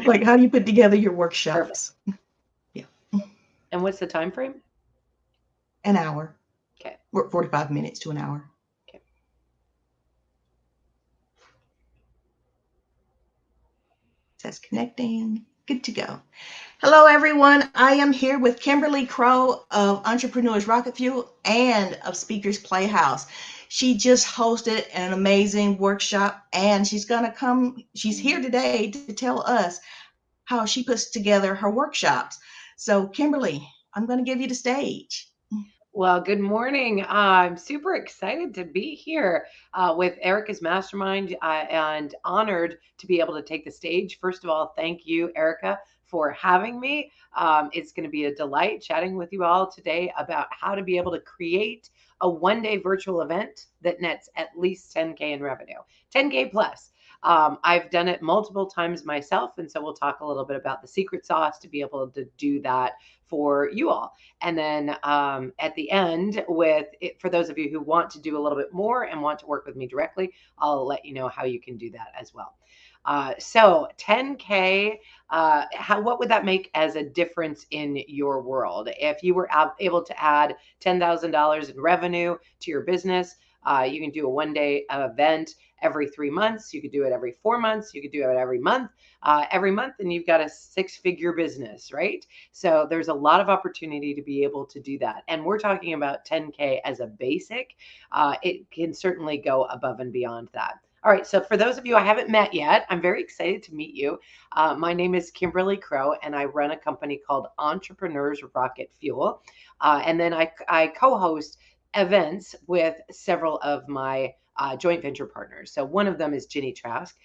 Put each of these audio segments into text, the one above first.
Like, how do you put together your Perfect. workshops? Yeah. And what's the time frame? An hour, Okay. 45 minutes to an hour. Okay. Says connecting. Good to go. Hello, everyone. I am here with Kimberly Crowe of Entrepreneurs Rocket Fuel and of Speakers Playhouse. She just hosted an amazing workshop, and she's here today to tell us how she puts together her workshops. So, Kimberly, I'm going to give you the stage. Well, good morning. I'm super excited to be here with Erica's Mastermind and honored to be able to take the stage. First of all, thank you, Erica, for having me. It's going to be a delight chatting with you all today about how to be able to create a one-day virtual event that nets at least 10K in revenue, 10K plus. I've done it multiple times myself, and so we'll talk a little bit about the secret sauce to be able to do that for you all. And then at the end, with it, for those of you who want to do a little bit more and want to work with me directly, I'll let you know how you can do that as well. So 10K, what would that make as a difference in your world? If you were able to add $10,000 in revenue to your business, you can do a one-day event every 3 months. You could do it every 4 months. You could do it every month. And you've got a six-figure business, right? So there's a lot of opportunity to be able to do that. And we're talking about 10K as a basic. It can certainly go above and beyond that. All right, so for those of you I haven't met yet, I'm very excited to meet you. My name is Kimberly Crowe, and I run a company called Entrepreneurs Rocket Fuel. And then I co-host events with several of my joint venture partners. So one of them is Ginny Trask.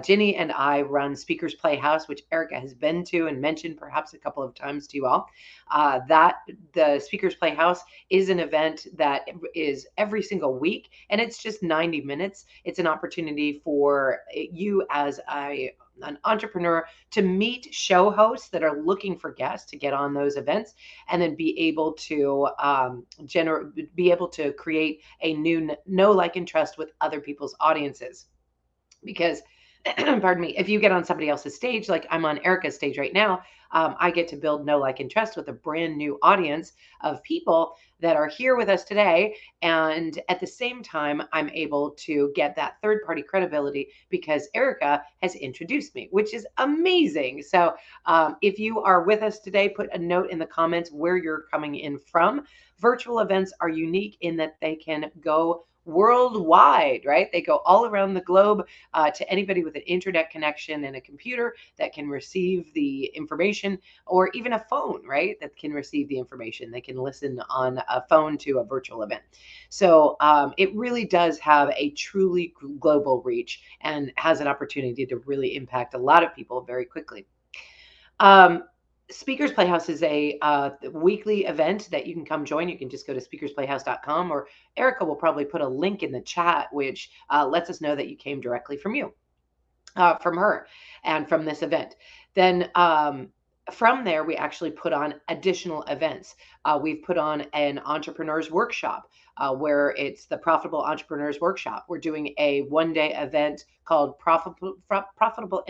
Ginny and I run Speakers Playhouse, which Erica has been to and mentioned perhaps a couple of times to you all. That the Speakers Playhouse is an event that is every single week, and it's just 90 minutes. It's an opportunity for you as an entrepreneur to meet show hosts that are looking for guests to get on those events, and then be able to be able to create a new know, like, and trust with other people's audiences. Because pardon me, if you get on somebody else's stage, like I'm on Erica's stage right now, I get to build know, like, and trust with a brand new audience of people that are here with us today. And at the same time, I'm able to get that third party credibility because Erica has introduced me, which is amazing. So if you are with us today, put a note in the comments where you're coming in from. Virtual events are unique in that they can go worldwide, right? They go all around the globe to anybody with an internet connection and a computer that can receive the information, or even a phone, right? That can receive the information. They can listen on a phone to a virtual event. So it really does have a truly global reach and has an opportunity to really impact a lot of people very quickly. Speakers Playhouse is a weekly event that you can come join. You can just go to speakersplayhouse.com, or Erica will probably put a link in the chat, which lets us know that you came directly from you, from her, and from this event. Then from there, we actually put on additional events. We've put on an entrepreneurs workshop where it's the Profitable Entrepreneurs Workshop. We're doing a one-day event called Profitable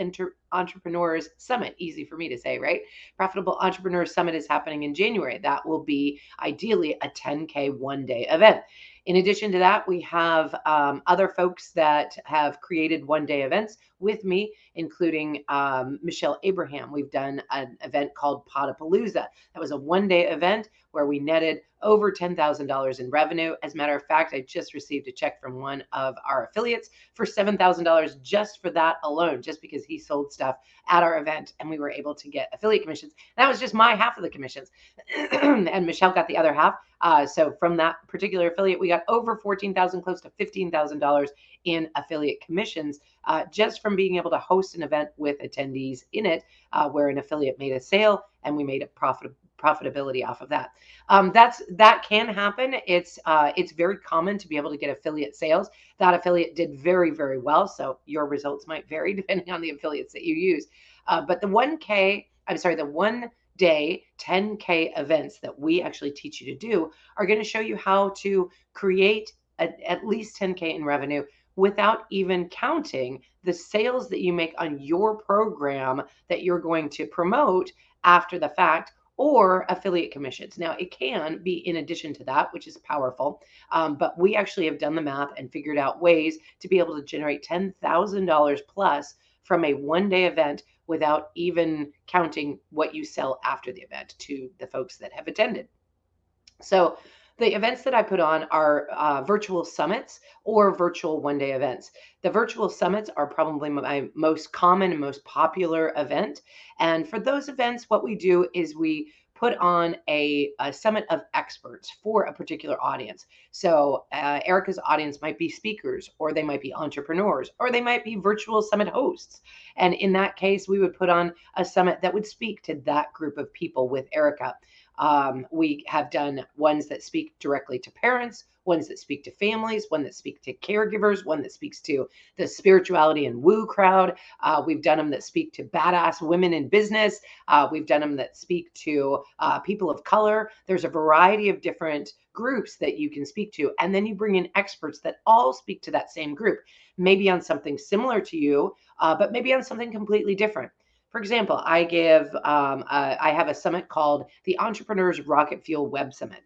Entrepreneurs Summit. Easy for me to say, right? Profitable Entrepreneurs Summit is happening in January. That will be ideally a 10K one-day event. In addition to that, we have other folks that have created one-day events with me, including Michelle Abraham. We've done an event called Potapalooza. That was a one-day event where we netted over $10,000 in revenue. As a matter of fact, I just received a check from one of our affiliates for $7,000 just for that alone, just because he sold stuff at our event and we were able to get affiliate commissions. That was just my half of the commissions. And Michelle got the other half. So from that particular affiliate, we got over $14,000, close to $15,000 in affiliate commissions, just from being able to host an event with attendees in it, where an affiliate made a sale and we made a profitability off of that. That can happen. It's very common to be able to get affiliate sales. That affiliate did very, very well, so your results might vary depending on the affiliates that you use. But the one day 10K events that we actually teach you to do are going to show you how to create at least 10K in revenue without even counting the sales that you make on your program that you're going to promote after the fact, or affiliate commissions. Now, it can be in addition to that, which is powerful, but we actually have done the math and figured out ways to be able to generate $10,000 plus from a one-day event without even counting what you sell after the event to the folks that have attended. So the events that I put on are virtual summits or virtual one-day events. The virtual summits are probably my most common and most popular event. And for those events, what we do is we put on a summit of experts for a particular audience. So Erica's audience might be speakers, or they might be entrepreneurs, or they might be virtual summit hosts. And in that case, we would put on a summit that would speak to that group of people with Erica. We have done ones that speak directly to parents, ones that speak to families, one that speak to caregivers, one that speaks to the spirituality and woo crowd. We've done them that speak to badass women in business. We've done them that speak to people of color. There's a variety of different groups that you can speak to. And then you bring in experts that all speak to that same group, maybe on something similar to you, but maybe on something completely different. For example, I have a summit called the Entrepreneurs Rocket Fuel Web Summit.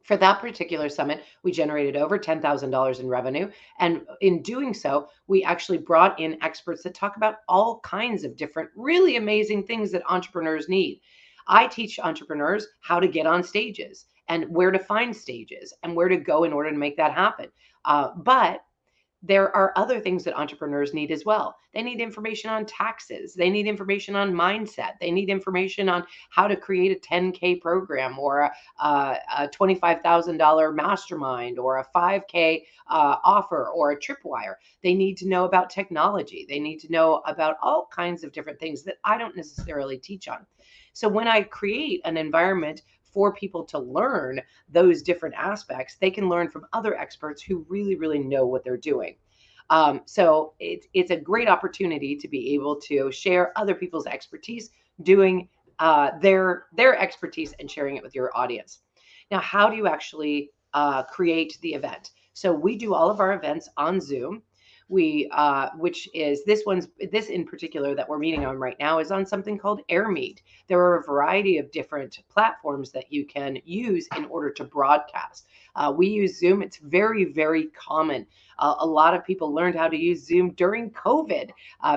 For that particular summit, we generated over $10,000 in revenue. And in doing so, we actually brought in experts that talk about all kinds of different, really amazing things that entrepreneurs need. I teach entrepreneurs how to get on stages and where to find stages and where to go in order to make that happen. But there are other things that entrepreneurs need as well. They need information on taxes. They need information on mindset. They need information on how to create a 10K program, or a $25,000 mastermind, or a 5K offer, or a tripwire. They need to know about technology. They need to know about all kinds of different things that I don't necessarily teach on. So when I create an environment for people to learn those different aspects, they can learn from other experts who really, really know what they're doing. So it's a great opportunity to be able to share other people's expertise, doing their expertise and sharing it with your audience. Now, how do you actually create the event? So we do all of our events on Zoom. Which is this in particular that we're meeting on right now is on something called AirMeet. There are a variety of different platforms that you can use in order to broadcast. We use Zoom. It's very, very common. A lot of people learned how to use Zoom during COVID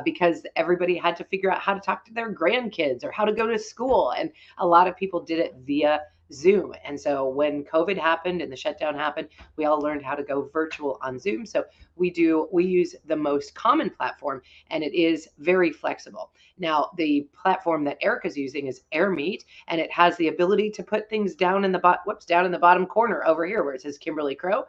because everybody had to figure out how to talk to their grandkids or how to go to school. And a lot of people did it via Zoom. And so when COVID happened and the shutdown happened, we all learned how to go virtual on Zoom. So we use the most common platform, and it is very flexible. Now, the platform that Erica's using is AirMeet, and it has the ability to put things down in the bottom corner over here where it says Kimberly Crowe,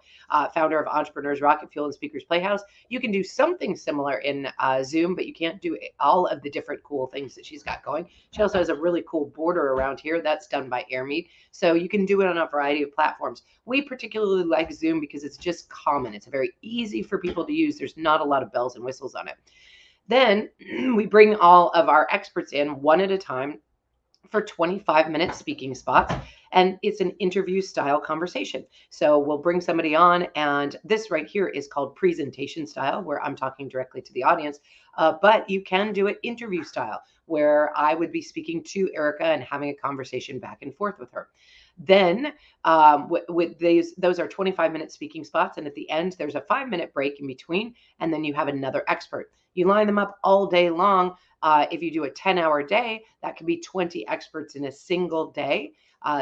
founder of Entrepreneurs Rocket Fuel and Speakers Playhouse. You can do something similar in Zoom, but you can't do all of the different cool things that she's got going. She also has a really cool border around here that's done by AirMeet. So you can do it on a variety of platforms. We particularly like Zoom because it's just common. It's very easy for people to use. There's not a lot of bells and whistles on it. Then we bring all of our experts in one at a time for 25-minute speaking spots. And it's an interview style conversation. So we'll bring somebody on, and this right here is called presentation style, where I'm talking directly to the audience. But you can do it interview style, where I would be speaking to Erica and having a conversation back and forth with her. Then with those are 25-minute speaking spots. And at the end, there's a 5-minute break in between. And then you have another expert. You line them up all day long. If you do a 10-hour day, that could be 20 experts in a single day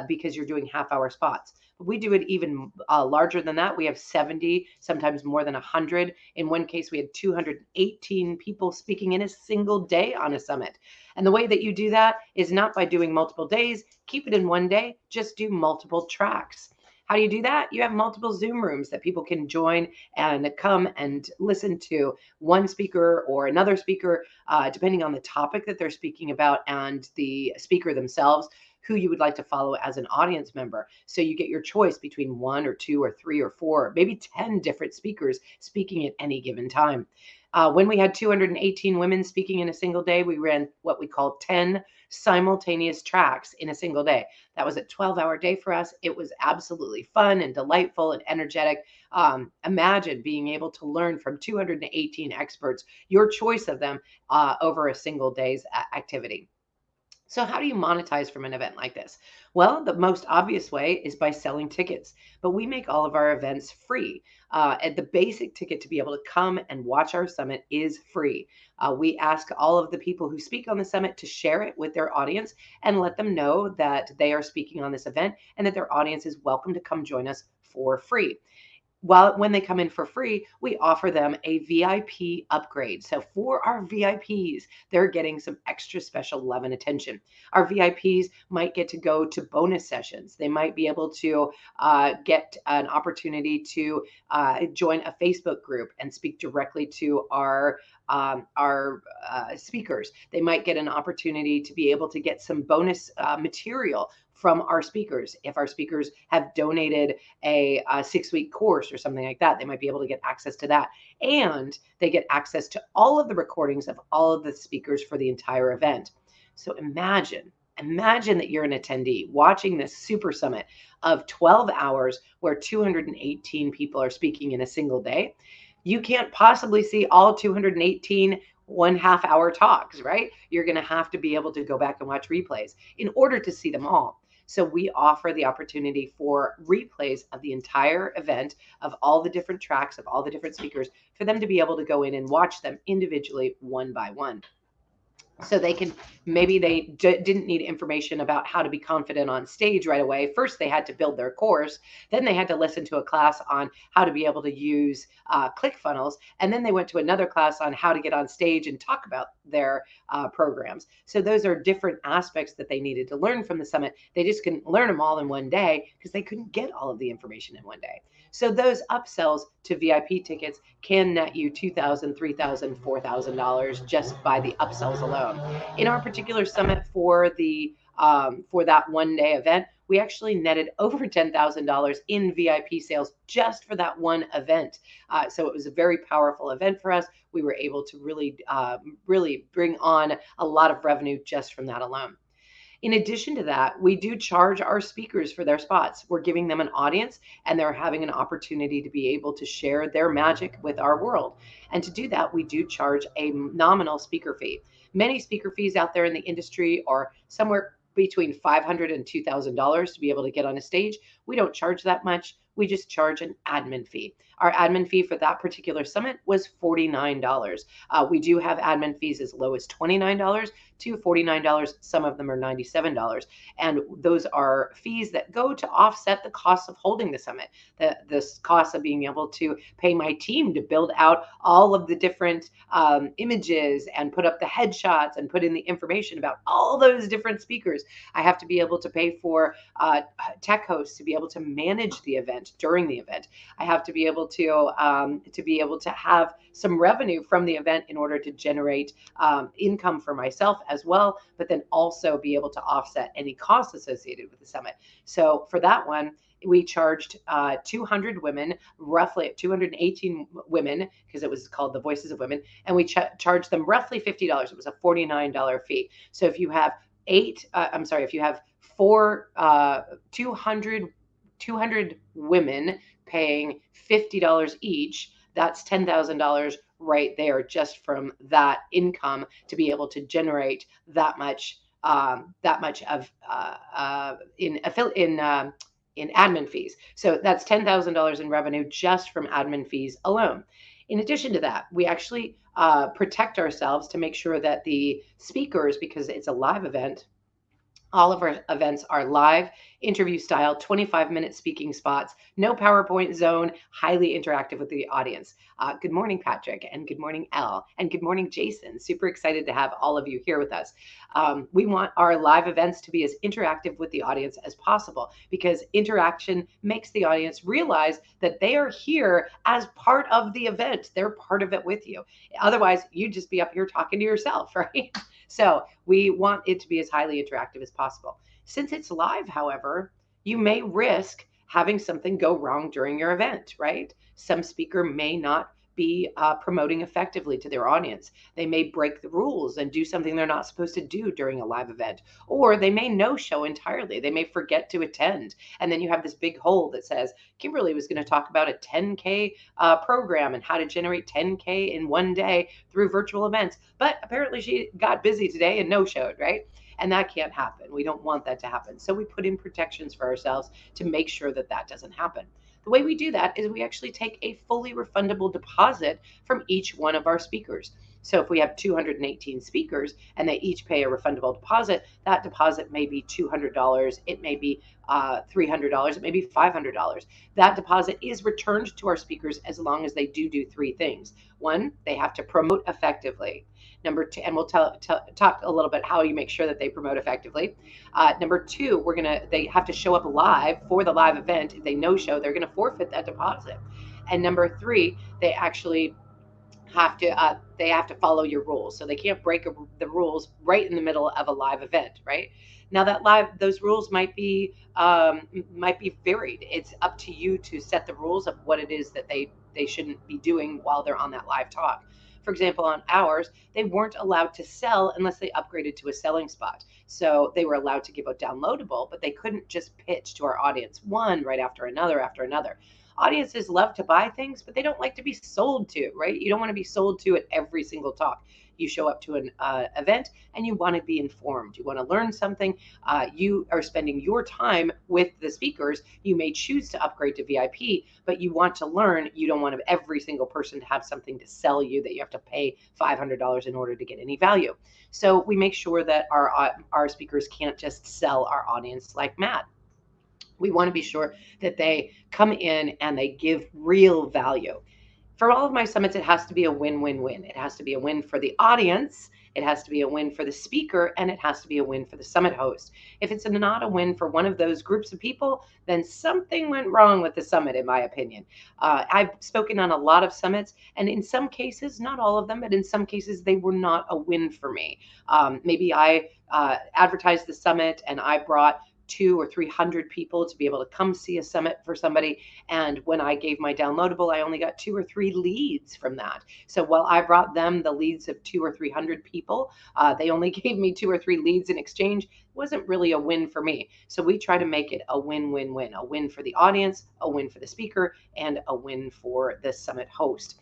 because you're doing half-hour spots. But we do it even larger than that. We have 70, sometimes more than 100. In one case, we had 218 people speaking in a single day on a summit. And the way that you do that is not by doing multiple days. Keep it in one day. Just do multiple tracks. How do you do that? You have multiple Zoom rooms that people can join and come and listen to one speaker or another speaker, depending on the topic that they're speaking about and the speaker themselves, who you would like to follow as an audience member. So you get your choice between 1 or 2 or 3 or 4, maybe 10 different speakers speaking at any given time. When we had 218 women speaking in a single day, we ran what we call 10 simultaneous tracks in a single day. That was a 12-hour day for us. It was absolutely fun and delightful and energetic. Imagine being able to learn from 218 experts, your choice of them, over a single day's activity. So, how do you monetize from an event like this? Well, the most obvious way is by selling tickets, but we make all of our events free. And the basic ticket to be able to come and watch our summit is free. We ask all of the people who speak on the summit to share it with their audience and let them know that they are speaking on this event and that their audience is welcome to come join us for free. Well, when they come in for free, we offer them a VIP upgrade. So for our VIPs, they're getting some extra special love and attention. Our VIPs might get to go to bonus sessions. They might be able to get an opportunity to join a Facebook group and speak directly to our speakers. They might get an opportunity to be able to get some bonus material from our speakers. If our speakers have donated a 6-week course or something like that, they might be able to get access to that. And they get access to all of the recordings of all of the speakers for the entire event. So imagine that you're an attendee watching this super summit of 12 hours where 218 people are speaking in a single day. You can't possibly see all 218 1/2 hour talks, right? You're going to have to be able to go back and watch replays in order to see them all. So we offer the opportunity for replays of the entire event, of all the different tracks, of all the different speakers, for them to be able to go in and watch them individually one by one. So they can, maybe they didn't need information about how to be confident on stage right away. First, they had to build their course. Then they had to listen to a class on how to be able to use ClickFunnels. And then they went to another class on how to get on stage and talk about their programs. So those are different aspects that they needed to learn from the summit. They just couldn't learn them all in one day because they couldn't get all of the information in one day. So those upsells to VIP tickets can net you $2,000, $3,000, $4,000 just by the upsells alone. In our particular summit for that 1 day event, we actually netted over $10,000 in VIP sales just for that one event. So it was a very powerful event for us. We were able to really bring on a lot of revenue just from that alone. In addition to that, we do charge our speakers for their spots. We're giving them an audience and they're having an opportunity to be able to share their magic with our world. And to do that, we do charge a nominal speaker fee. Many speaker fees out there in the industry are somewhere between $500 and $2,000 to be able to get on a stage. We don't charge that much. We just charge an admin fee. Our admin fee for that particular summit was $49. We do have admin fees as low as $29 to $49. Some of them are $97. And those are fees that go to offset the cost of holding the summit, the cost of being able to pay my team to build out all of the different images and put up the headshots and put in the information about all those different speakers. I have to be able to pay for tech hosts to be able to manage the event during the event. I have to be able to have some revenue from the event in order to generate income for myself as well, but then also be able to offset any costs associated with the summit. So for that one, we charged 200 women, roughly 218 women, because it was called the Voices of Women, and we charged them roughly $50. It was a $49 fee. So if you have if you have 200 women paying $50 each, that's $10,000 right there just from that income to be able to generate that much of in admin fees. So that's $10,000 in revenue just from admin fees alone. In addition to that, we actually protect ourselves to make sure that the speakers, because it's a live event, all of our events are live, interview style, 25-minute speaking spots, no PowerPoint zone, highly interactive with the audience. Good morning, Patrick, and good morning, Elle, and good morning, Jason. Super excited to have all of you here with us. We want our live events to be as interactive with the audience as possible because interaction makes the audience realize that they are here as part of the event. They're part of it with you. Otherwise, you'd just be up here talking to yourself, right? So we want it to be as highly interactive as possible. Since it's live, however, you may risk having something go wrong during your event, right? Some speaker may not be promoting effectively to their audience. They may break the rules and do something they're not supposed to do during a live event, or they may no show entirely. They may forget to attend. And then you have this big hole that says, Kimberly was going to talk about a 10K program and how to generate 10K in one day through virtual events. But apparently she got busy today and no showed, right? And that can't happen. We don't want that to happen. So we put in protections for ourselves to make sure that that doesn't happen. The way we do that is we actually take a fully refundable deposit from each one of our speakers. So if we have 218 speakers and they each pay a refundable deposit, that deposit may be $200, it may be $300, it may be $500. That deposit is returned to our speakers as long as they do three things. One, they have to promote effectively. Number two, and we'll talk a little bit how you make sure that they promote effectively. Number two, they have to show up live for the live event. If they no show, they're gonna forfeit that deposit. And number three, they have to follow your rules, so they can't break the rules right in the middle of a live event, right? Now those rules might be varied. It's up to you to set the rules of what it is that they shouldn't be doing while they're on that live talk. For example, on ours, they weren't allowed to sell unless they upgraded to a selling spot. So they were allowed to give a downloadable, but they couldn't just pitch to our audience one right after another after another. Audiences love to buy things, but they don't like to be sold to, right? You don't want to be sold to at every single talk. You show up to an event and you want to be informed. You want to learn something. You are spending your time with the speakers. You may choose to upgrade to VIP, but you want to learn. You don't want every single person to have something to sell you that you have to pay $500 in order to get any value. So we make sure that our speakers can't just sell our audience like mad. We want to be sure that they come in and they give real value. For all of my summits, it has to be a win-win-win. It has to be a win for the audience, it has to be a win for the speaker, and it has to be a win for the summit host. If it's not a win for one of those groups of people, then something went wrong with the summit, in my opinion. I've spoken on a lot of summits, and in some cases, not all of them, but in some cases, they were not a win for me. Maybe I advertised the summit and I brought 200 or 300 people to be able to come see a summit for somebody. And when I gave my downloadable, I only got 2 or 3 leads from that. So while I brought them the leads of 200 or 300 people, they only gave me 2 or 3 leads in exchange. It wasn't really a win for me. So we try to make it a win-win-win, a win for the audience, a win for the speaker, and a win for the summit host.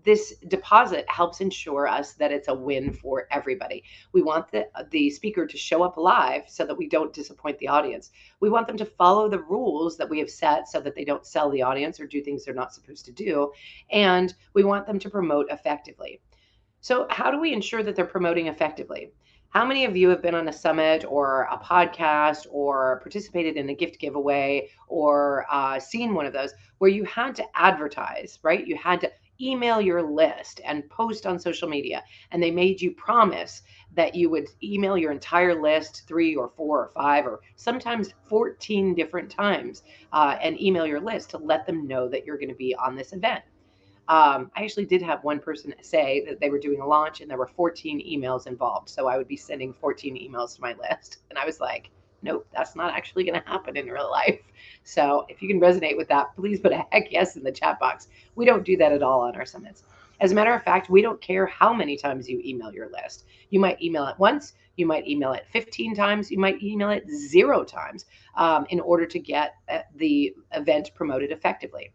This deposit helps ensure us that it's a win for everybody. We want the speaker to show up live so that we don't disappoint the audience. We want them to follow the rules that we have set so that they don't sell the audience or do things they're not supposed to do. And we want them to promote effectively. So how do we ensure that they're promoting effectively? How many of you have been on a summit or a podcast or participated in a gift giveaway or seen one of those where you had to advertise, right? You had to email your list and post on social media, and they made you promise that you would email your entire list 3 or 4 or 5 or sometimes 14 different times and email your list to let them know that you're going to be on this event. I actually did have one person say that they were doing a launch and there were 14 emails involved. So I would be sending 14 emails to my list. And I was like, nope, that's not actually going to happen in real life. So if you can resonate with that, please put a heck yes in the chat box. We don't do that at all on our summits. As a matter of fact, we don't care how many times you email your list. You might email it once, you might email it 15 times, you might email it 0 times in order to get the event promoted effectively.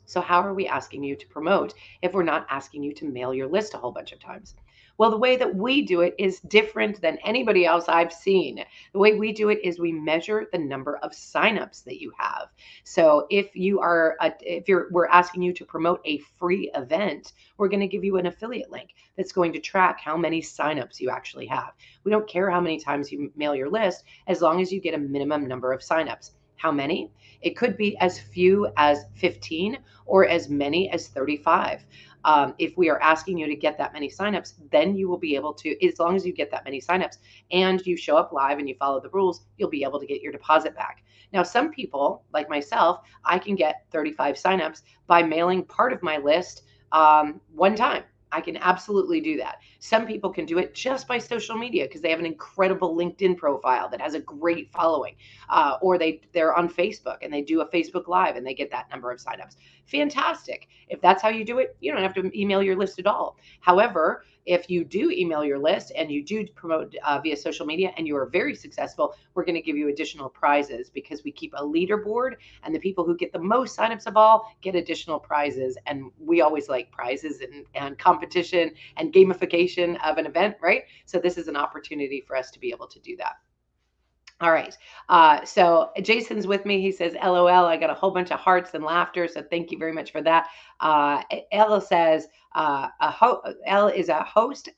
So how are we asking you to promote if we're not asking you to mail your list a whole bunch of times? Well, the way that we do it is different than anybody else I've seen. The way we do it is we measure the number of signups that you have. So we're asking you to promote a free event, we're going to give you an affiliate link that's going to track how many signups you actually have. We don't care how many times you mail your list as long as you get a minimum number of signups. How many? It could be as few as 15 or as many as 35. If we are asking you to get that many signups, then you will be able to, as long as you get that many signups and you show up live and you follow the rules, you'll be able to get your deposit back. Now, some people, like myself, I can get 35 signups by mailing part of my list one time. I can absolutely do that. Some people can do it just by social media because they have an incredible LinkedIn profile that has a great following, or they're on Facebook and they do a Facebook Live and they get that number of signups. Fantastic. If that's how you do it, you don't have to email your list at all. However, if you do email your list and you do promote via social media and you are very successful, we're going to give you additional prizes because we keep a leaderboard, and the people who get the most signups of all get additional prizes. And we always like prizes and competition and gamification of an event, right? So this is an opportunity for us to be able to do that. All right. So Jason's with me. He says, LOL. I got a whole bunch of hearts and laughter. So thank you very much for that. Ella says, Elle is a host.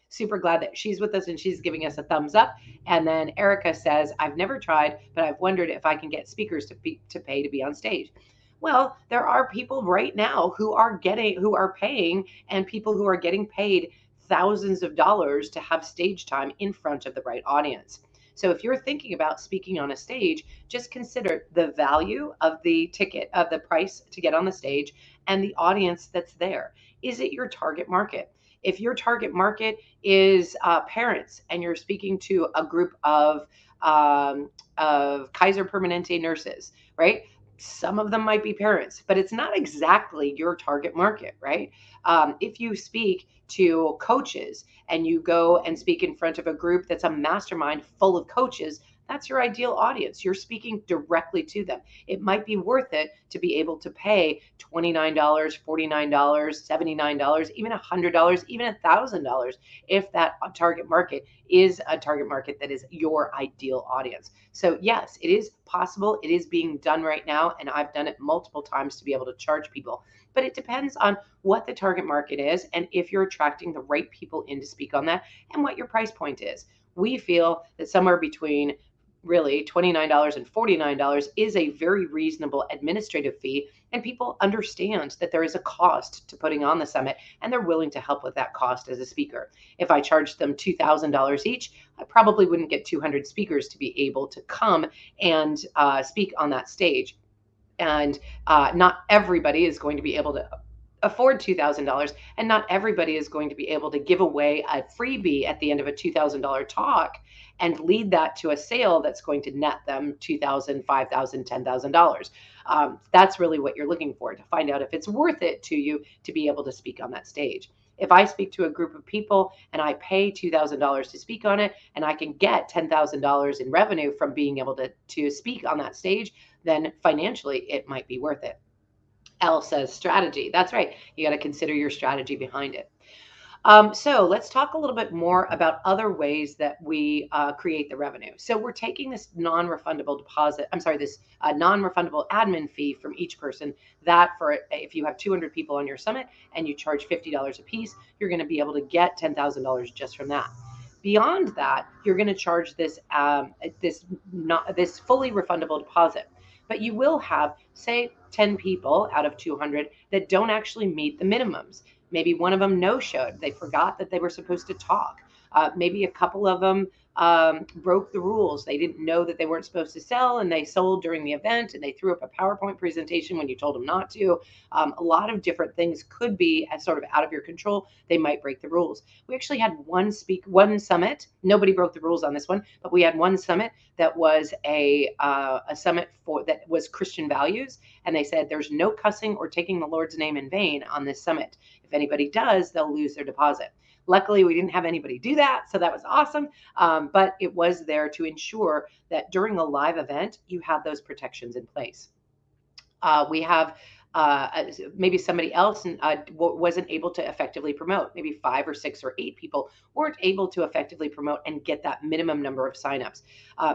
Super glad that she's with us and she's giving us a thumbs up. And then Erica says, I've never tried, but I've wondered if I can get speakers to pay to be on stage. Well, there are people right now who are paying, and people who are getting paid thousands of dollars to have stage time in front of the right audience. So if you're thinking about speaking on a stage, just consider the value of the ticket, of the price to get on the stage, and the audience that's there. Is it your target market? If your target market is parents and you're speaking to a group of Kaiser Permanente nurses, right? Some of them might be parents, but it's not exactly your target market, right? If you speak to coaches and you go and speak in front of a group that's a mastermind full of coaches, that's your ideal audience. You're speaking directly to them. It might be worth it to be able to pay $29, $49, $79, even $100, even $1,000 if that target market is a target market that is your ideal audience. So yes, it is possible. It is being done right now, and I've done it multiple times to be able to charge people. But it depends on what the target market is and if you're attracting the right people in to speak on that and what your price point is. We feel that somewhere between really $29 and $49 is a very reasonable administrative fee, and people understand that there is a cost to putting on the summit, and they're willing to help with that cost as a speaker. If I charged them $2,000 each, I probably wouldn't get 200 speakers to be able to come and speak on that stage. And not everybody is going to be able to afford $2,000, and not everybody is going to be able to give away a freebie at the end of a $2,000 talk and lead that to a sale that's going to net them $2,000, $5,000, $10,000. That's really what you're looking for, to find out if it's worth it to you to be able to speak on that stage. If I speak to a group of people and I pay $2,000 to speak on it, and I can get $10,000 in revenue from being able to speak on that stage, then financially it might be worth it. L says strategy. That's right. You got to consider your strategy behind it. So let's talk a little bit more about other ways that we create the revenue. So we're taking this non-refundable deposit, I'm sorry, this non-refundable admin fee from each person. That for if you have 200 people on your summit and you charge $50 a piece, you're going to be able to get $10,000 just from that. Beyond that, you're going to charge this fully refundable deposit. But you will have, say, 10 people out of 200 that don't actually meet the minimums. Maybe one of them no-showed. They forgot that they were supposed to talk. Maybe a couple of them broke the rules. They didn't know that they weren't supposed to sell, and they sold during the event, and they threw up a PowerPoint presentation when you told them not to. A lot of different things could be sort of out of your control. They might break the rules. We actually had one summit. Nobody broke the rules on this one, but we had one summit that was a summit that was Christian values, and they said there's no cussing or taking the Lord's name in vain on this summit. If anybody does, they'll lose their deposit. Luckily, we didn't have anybody do that, so that was awesome. But it was there to ensure that during a live event, you have those protections in place. We have maybe somebody else wasn't able to effectively promote. Maybe 5 or 6 or 8 people weren't able to effectively promote and get that minimum number of signups.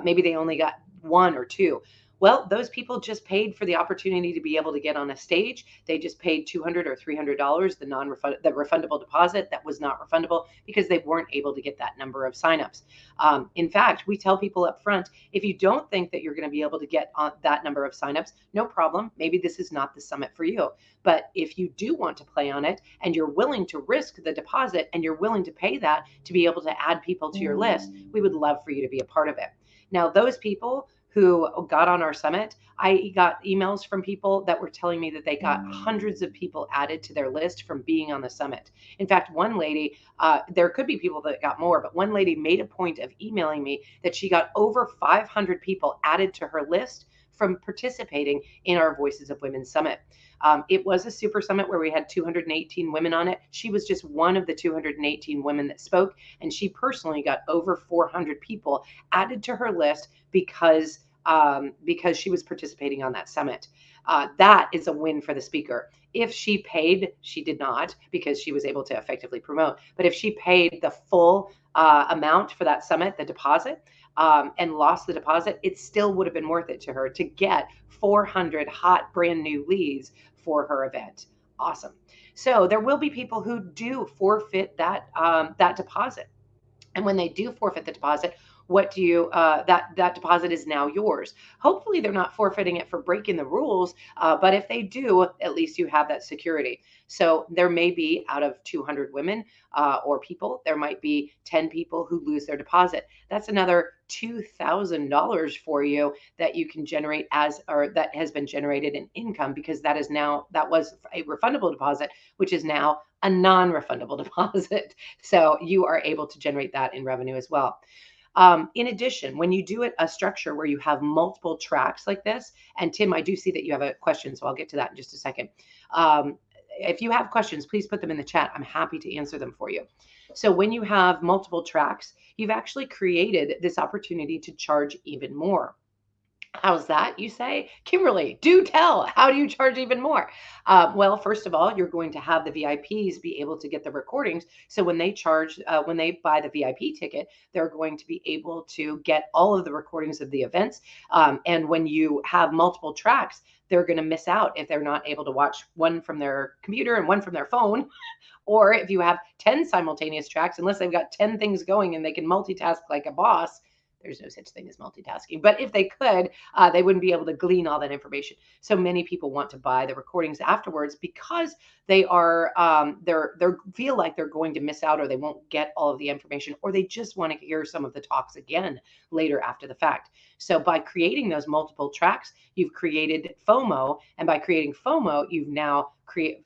Maybe they only got 1 or 2. Well, those people just paid for the opportunity to be able to get on a stage. They just paid $200 or $300, the refundable deposit that was not refundable because they weren't able to get that number of signups. In fact, we tell people up front, if you don't think that you're going to be able to get on that number of signups, no problem. Maybe this is not the summit for you. But if you do want to play on it and you're willing to risk the deposit and you're willing to pay that to be able to add people to your list, we would love for you to be a part of it. Now, those people who got on our summit, I got emails from people that were telling me that they got hundreds of people added to their list from being on the summit. In fact, one lady, there could be people that got more, but one lady made a point of emailing me that she got over 500 people added to her list from participating in our Voices of Women Summit. It was a super summit where we had 218 women on it. She was just one of the 218 women that spoke, and she personally got over 400 people added to her list because she was participating on that summit. That is a win for the speaker. If she paid, she did not because she was able to effectively promote. But if she paid the full amount for that summit, the deposit, and lost the deposit, it still would have been worth it to her to get 400 hot brand new leads for her event. Awesome. So there will be people who do forfeit that deposit. And when they do forfeit the deposit, what do you that deposit is now yours. Hopefully they're not forfeiting it for breaking the rules, but if they do, at least you have that security. So there may be, out of 200 women or people, there might be 10 people who lose their deposit. That's another $2,000 for you that you can generate or that has been generated in income, because that was a refundable deposit, which is now a non-refundable deposit. So you are able to generate that in revenue as well. In addition, when you do a structure where you have multiple tracks like this, and Tim, I do see that you have a question, so I'll get to that in just a second. If you have questions, please put them in the chat. I'm happy to answer them for you. So when you have multiple tracks, you've actually created this opportunity to charge even more. How's that, you say? Kimberly, do tell. How do you charge even more? Well, first of all, you're going to have the VIPs be able to get the recordings. So when they when they buy the VIP ticket, they're going to be able to get all of the recordings of the events. And when you have multiple tracks, they're going to miss out if they're not able to watch one from their computer and one from their phone. Or if you have 10 simultaneous tracks, unless they've got 10 things going and they can multitask like a boss, there's no such thing as multitasking. But if they could, they wouldn't be able to glean all that information. So many people want to buy the recordings afterwards because they are they feel like they're going to miss out, or they won't get all of the information, or they just want to hear some of the talks again later after the fact. So by creating those multiple tracks, you've created FOMO, and by creating FOMO, you've now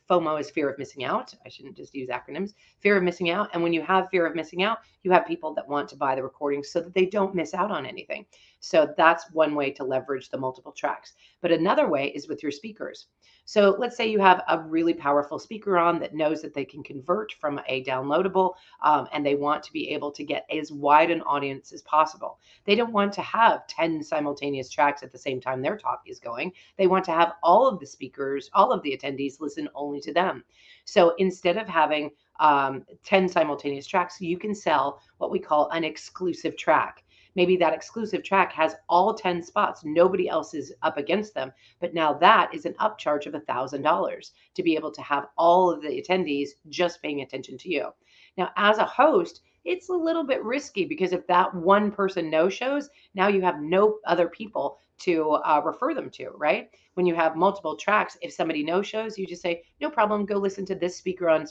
FOMO is fear of missing out. I shouldn't just use acronyms. Fear of missing out. And when you have fear of missing out, you have people that want to buy the recordings so that they don't miss out on anything. So that's one way to leverage the multiple tracks. But another way is with your speakers. So let's say you have a really powerful speaker on that knows that they can convert from a downloadable, and they want to be able to get as wide an audience as possible. They don't want to have 10 simultaneous tracks at the same time their talk is going. They want to have all of the speakers, all of the attendees listen only to them. So instead of having 10 simultaneous tracks, you can sell what we call an exclusive track. Maybe that exclusive track has all 10 spots. Nobody else is up against them. But now that is an upcharge of $1,000 to be able to have all of the attendees just paying attention to you. Now, as a host, it's a little bit risky, because if that one person no-shows, now you have no other people to refer them to, right? When you have multiple tracks, if somebody no-shows, you just say, no problem, go listen to this speaker on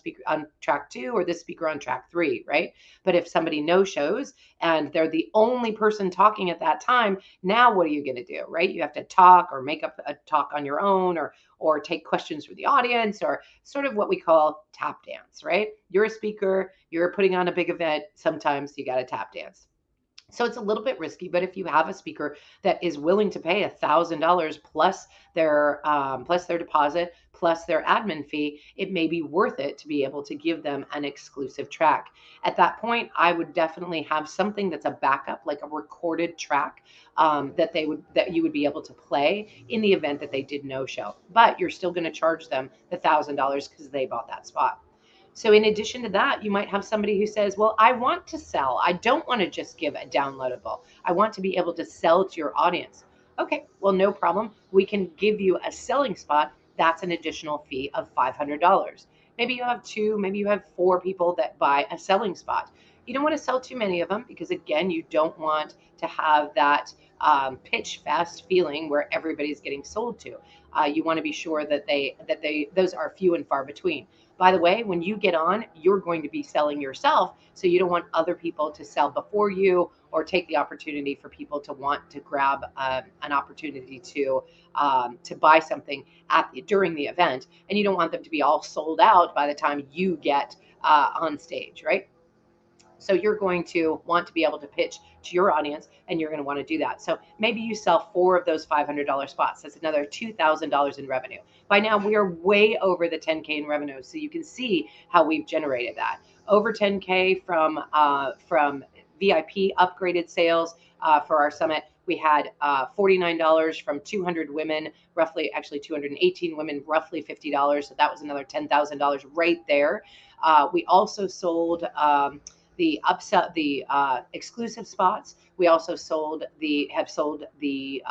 track 2 or this speaker on track 3, right? But if somebody no-shows and they're the only person talking at that time, now what are you going to do, right? You have to talk or make up a talk on your own, or take questions from the audience, or sort of what we call tap dance, right? You're a speaker, you're putting on a big event, sometimes you got to tap dance. So it's a little bit risky, but if you have a speaker that is willing to pay $1,000 plus their deposit plus their admin fee, it may be worth it to be able to give them an exclusive track. At that point, I would definitely have something that's a backup, like a recorded track, that you would be able to play in the event that they did no show. But you're still going to charge them the $1,000 because they bought that spot. So in addition to that, you might have somebody who says, well, I want to sell. I don't want to just give a downloadable. I want to be able to sell to your audience. Okay, well, no problem. We can give you a selling spot. That's an additional fee of $500. Maybe you have 2, maybe you have 4 people that buy a selling spot. You don't want to sell too many of them, because again, you don't want to have that pitch fest feeling where everybody's getting sold to. You want to be sure that those are few and far between. By the way, when you get on, you're going to be selling yourself. So you don't want other people to sell before you or take the opportunity for people to want to grab an opportunity to buy something during the event. And you don't want them to be all sold out by the time you get on stage, right? So you're going to want to be able to pitch to your audience, and you're going to want to do that. So maybe you sell 4 of those $500 spots. That's another $2,000 in revenue. By now, we are way over the 10K in revenue. So you can see how we've generated that. Over 10K from VIP upgraded sales for our summit. We had $49 from 200 women, roughly, actually 218 women, roughly $50. So that was another $10,000 right there. We also sold the upsell, the exclusive spots. We also have sold the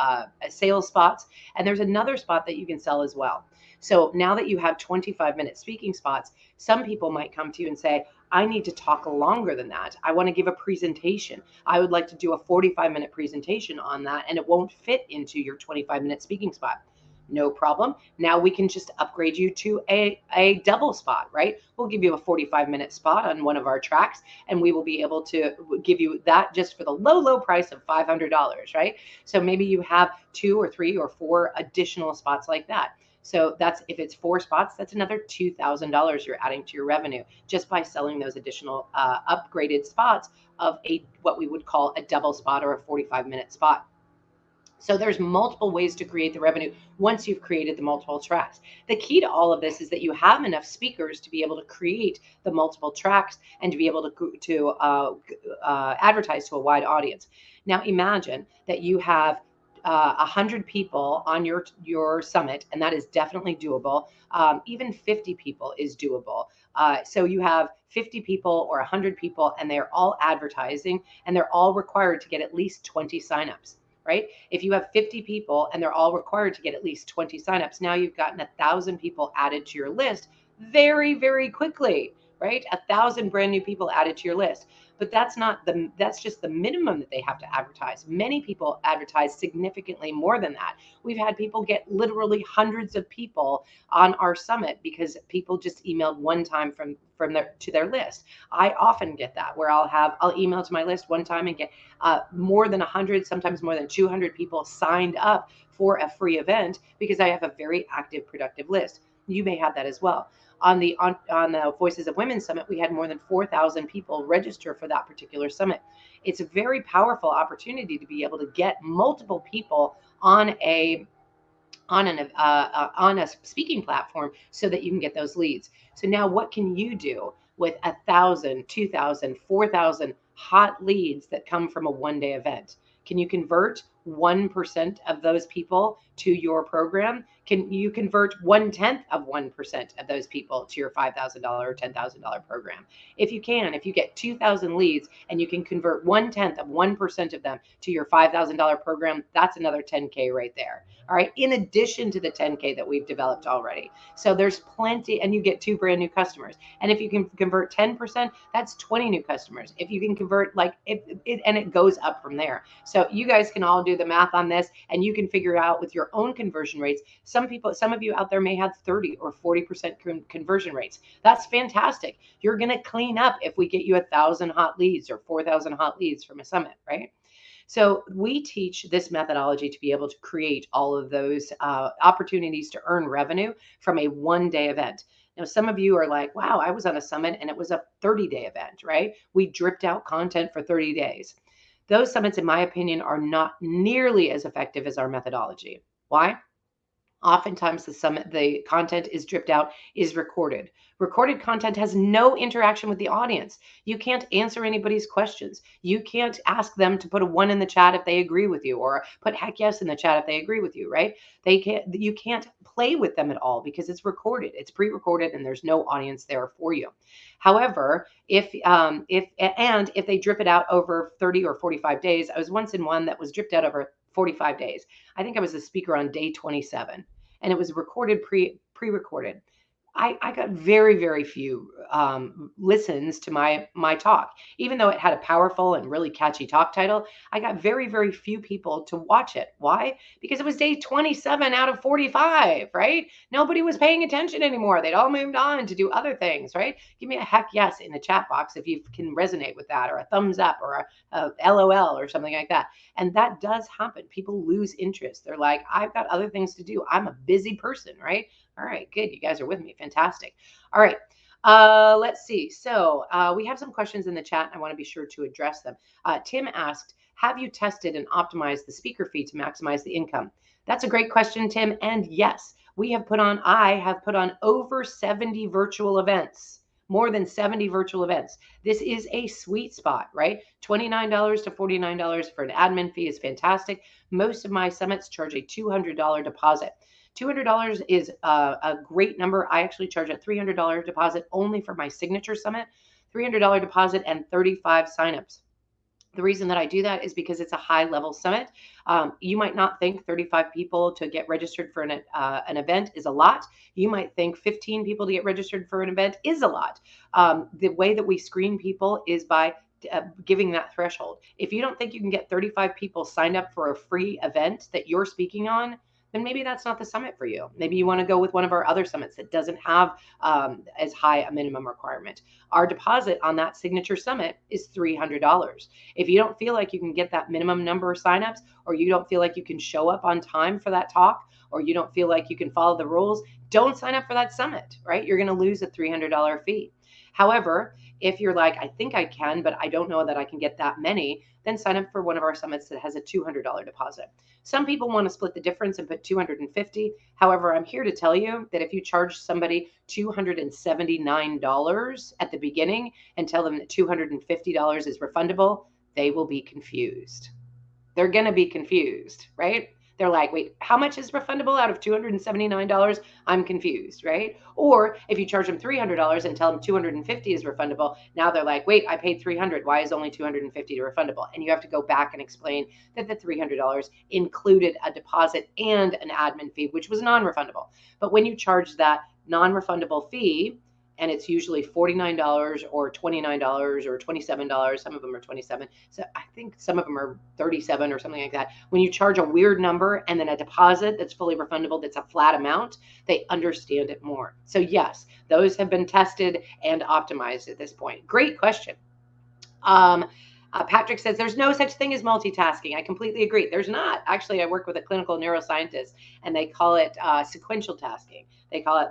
sales spots, and there's another spot that you can sell as well. So now that you have 25-minute speaking spots, some people might come to you and say, I need to talk longer than that. I want to give a presentation. I would like to do a 45-minute presentation on that, and it won't fit into your 25-minute speaking spot. No problem. Now we can just upgrade you to a double spot, right? We'll give you a 45-minute spot on one of our tracks, and we will be able to give you that just for the low price of $500, right? So maybe you have 2 or 3 or 4 additional spots like that. So that's, if it's 4 spots, that's another $2,000 you're adding to your revenue just by selling those additional upgraded spots of what we would call a double spot or a 45-minute spot. So there's multiple ways to create the revenue once you've created the multiple tracks. The key to all of this is that you have enough speakers to be able to create the multiple tracks and to be able to advertise to a wide audience. Now imagine that you have 100 people on your summit, and that is definitely doable. Even 50 people is doable. So you have 50 people or 100 people, and they're all advertising, and they're all required to get at least 20 signups. Right? If you have 50 people and they're all required to get at least 20 signups, now you've gotten 1,000 people added to your list very, very quickly, right? 1,000 brand new people added to your list. But that's just the minimum that they have to advertise. Many people advertise significantly more than that. We've had people get literally hundreds of people on our summit because people just emailed one time to their list. I often get that where I'll email to my list one time and get more than 100, sometimes more than 200 people signed up for a free event because I have a very active, productive list. You may have that as well. On the Voices of Women Summit, we had more than 4,000 people register for that particular summit. It's a very powerful opportunity to be able to get multiple people on a speaking platform so that you can get those leads. So now what can you do with 1,000, 2,000, 4,000 hot leads that come from a one-day event? Can you convert 1% of those people to your program? Can you convert 1/10 of 1% of those people to your $5,000 or $10,000 program? If you can, if you get 2,000 leads and you can convert 1/10 of 1% of them to your $5,000 program, that's another 10K right there. All right. In addition to the 10K that we've developed already. So there's plenty, and you get 2 brand new customers. And if you can convert 10%, that's 20 new customers. If you can convert and it goes up from there. So you guys can all do the math on this, and you can figure out with your own conversion rates. Some of you out there may have 30 or 40% conversion rates. That's fantastic. You're going to clean up if we get you 1,000 hot leads or 4,000 hot leads from a summit, right? So we teach this methodology to be able to create all of those opportunities to earn revenue from a one-day event. Now, some of you are like, wow, I was on a summit and it was a 30-day event, right? We dripped out content for 30 days. Those summits, in my opinion, are not nearly as effective as our methodology. Why? Oftentimes the content is dripped out, is recorded. Recorded content has no interaction with the audience. You can't answer anybody's questions. You can't ask them to put a 1 in the chat if they agree with you, or put heck yes in the chat if they agree with you, right? You can't play with them at all because it's recorded. It's pre-recorded and there's no audience there for you. However, if they drip it out over 30 or 45 days, I was once in one that was dripped out over 45 days. I think I was a speaker on day 27, and it was recorded, pre-recorded. I got very, very few listens to my talk. Even though it had a powerful and really catchy talk title, I got very, very few people to watch it. Why? Because it was day 27 out of 45, right? Nobody was paying attention anymore. They'd all moved on to do other things, right? Give me a heck yes in the chat box if you can resonate with that, or a thumbs up, or a LOL, or something like that. And that does happen. People lose interest. They're like, I've got other things to do. I'm a busy person, right? All right, good. You guys are with me. Fantastic. All right. Let's see. So we have some questions in the chat. I want to be sure to address them. Tim asked, have you tested and optimized the speaker fee to maximize the income? That's a great question, Tim. And yes, I have put on over 70 virtual events, more than 70 virtual events. This is a sweet spot, right? $29 to $49 for an admin fee is fantastic. Most of my summits charge a $200 deposit. $200 is a great number. I actually charge a $300 deposit only for my signature summit, $300 deposit and 35 signups. The reason that I do that is because it's a high level summit. You might not think 35 people to get registered for an event is a lot. You might think 15 people to get registered for an event is a lot. The way that we screen people is by giving that threshold. If you don't think you can get 35 people signed up for a free event that you're speaking on, then maybe that's not the summit for you. Maybe you want to go with one of our other summits that doesn't have as high a minimum requirement. Our deposit on that signature summit is $300. If you don't feel like you can get that minimum number of signups, or you don't feel like you can show up on time for that talk, or you don't feel like you can follow the rules, don't sign up for that summit, right? You're going to lose a $300 fee. However, if you're like, I think I can, but I don't know that I can get that many, then sign up for one of our summits that has a $200 deposit. Some people want to split the difference and put $250. However, I'm here to tell you that if you charge somebody $279 at the beginning and tell them that $250 is refundable, they will be confused. They're going to be confused, right? They're like, wait, how much is refundable out of $279? I'm confused, right? Or if you charge them $300 and tell them $250 is refundable, now they're like, wait, I paid $300. Why is only $250 refundable? And you have to go back and explain that the $300 included a deposit and an admin fee, which was non-refundable. But when you charge that non-refundable fee, and it's usually $49 or $29 or $27. Some of them are $27. So I think some of them are $37 or something like that. When you charge a weird number and then a deposit that's fully refundable, that's a flat amount, they understand it more. So yes, those have been tested and optimized at this point. Great question. Patrick says there's no such thing as multitasking. I completely agree. There's not. Actually, I work with a clinical neuroscientist, and they call it sequential tasking. They call it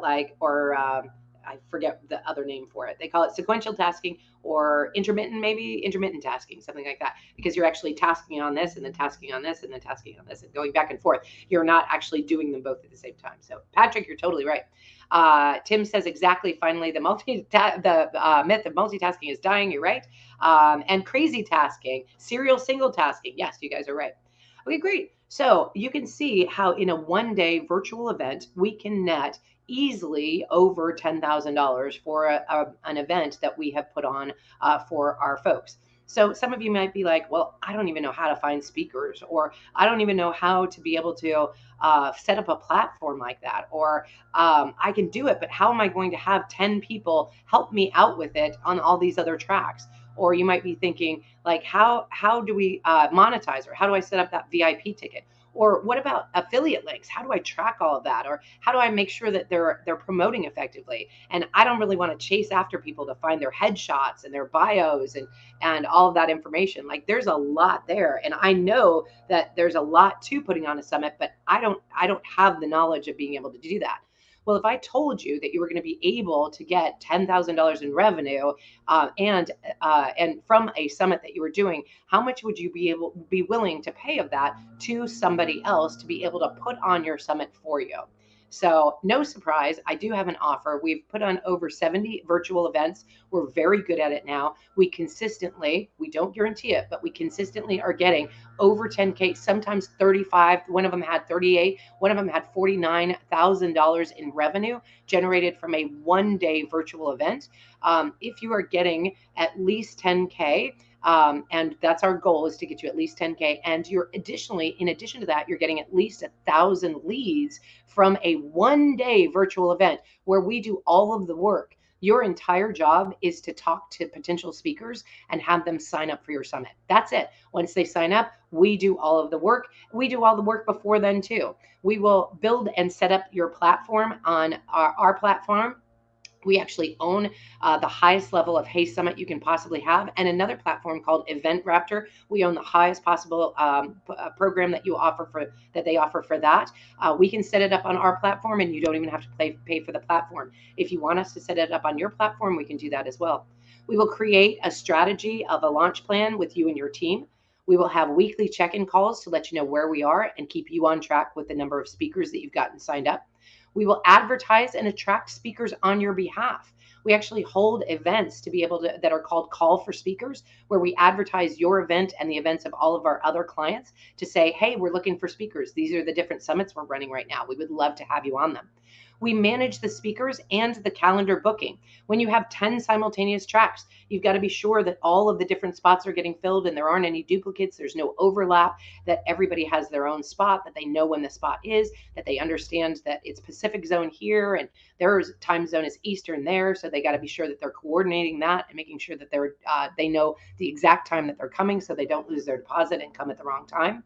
I forget the other name for it. They call it sequential tasking, or intermittent tasking, something like that, because you're actually tasking on this and then tasking on this and then tasking on this and going back and forth. You're not actually doing them both at the same time. So Patrick, you're totally right. Tim says exactly. Finally, the myth of multitasking is dying. You're right. And crazy tasking, serial single tasking. Yes, you guys are right. Okay, great. So you can see how in a one-day virtual event, we can net easily over $10,000 for an event that we have put on for our folks. So some of you might be like, well, I don't even know how to find speakers, or I don't even know how to be able to set up a platform like that, or I can do it, but how am I going to have 10 people help me out with it on all these other tracks? Or you might be thinking, like, how do we monetize, or how do I set up that VIP ticket? Or what about affiliate links? How do I track all of that? Or how do I make sure that they're promoting effectively? And I don't really want to chase after people to find their headshots and their bios and all of that information. Like, there's a lot there, and I know that there's a lot to putting on a summit, but I don't have the knowledge of being able to do that. Well, if I told you that you were going to be able to get $10,000 in revenue, and from a summit that you were doing, how much would you be willing to pay of that to somebody else to be able to put on your summit for you? So no surprise, I do have an offer. We've put on over 70 virtual events. We're very good at it now. We don't guarantee it, but we consistently are getting over 10K, sometimes 35. One of them had 38. One of them had $49,000 in revenue generated from a one-day virtual event. If you are getting at least 10K, And that's our goal, is to get you at least 10K. And you're additionally, in addition to that, you're getting at least 1,000 leads from a 1-day virtual event where we do all of the work. Your entire job is to talk to potential speakers and have them sign up for your summit. That's it. Once they sign up, we do all of the work. We do all the work before then too. We will build and set up your platform on our platform. We actually own the highest level of Hey Summit you can possibly have, and another platform called Event Raptor. We own the highest possible program that they offer for that. We can set it up on our platform, and you don't even have to pay for the platform. If you want us to set it up on your platform, we can do that as well. We will create a strategy of a launch plan with you and your team. We will have weekly check-in calls to let you know where we are and keep you on track with the number of speakers that you've gotten signed up. We will advertise and attract speakers on your behalf. We actually hold events to be able to, that are called Call for Speakers, where we advertise your event and the events of all of our other clients to say, hey, we're looking for speakers. These are the different summits we're running right now. We would love to have you on them. We manage the speakers and the calendar booking. When you have 10 simultaneous tracks, you've got to be sure that all of the different spots are getting filled and there aren't any duplicates, there's no overlap, that everybody has their own spot, that they know when the spot is, that they understand that it's Pacific zone here and their time zone is Eastern there. So they got to be sure that they're coordinating that and making sure that they know the exact time that they're coming so they don't lose their deposit and come at the wrong time.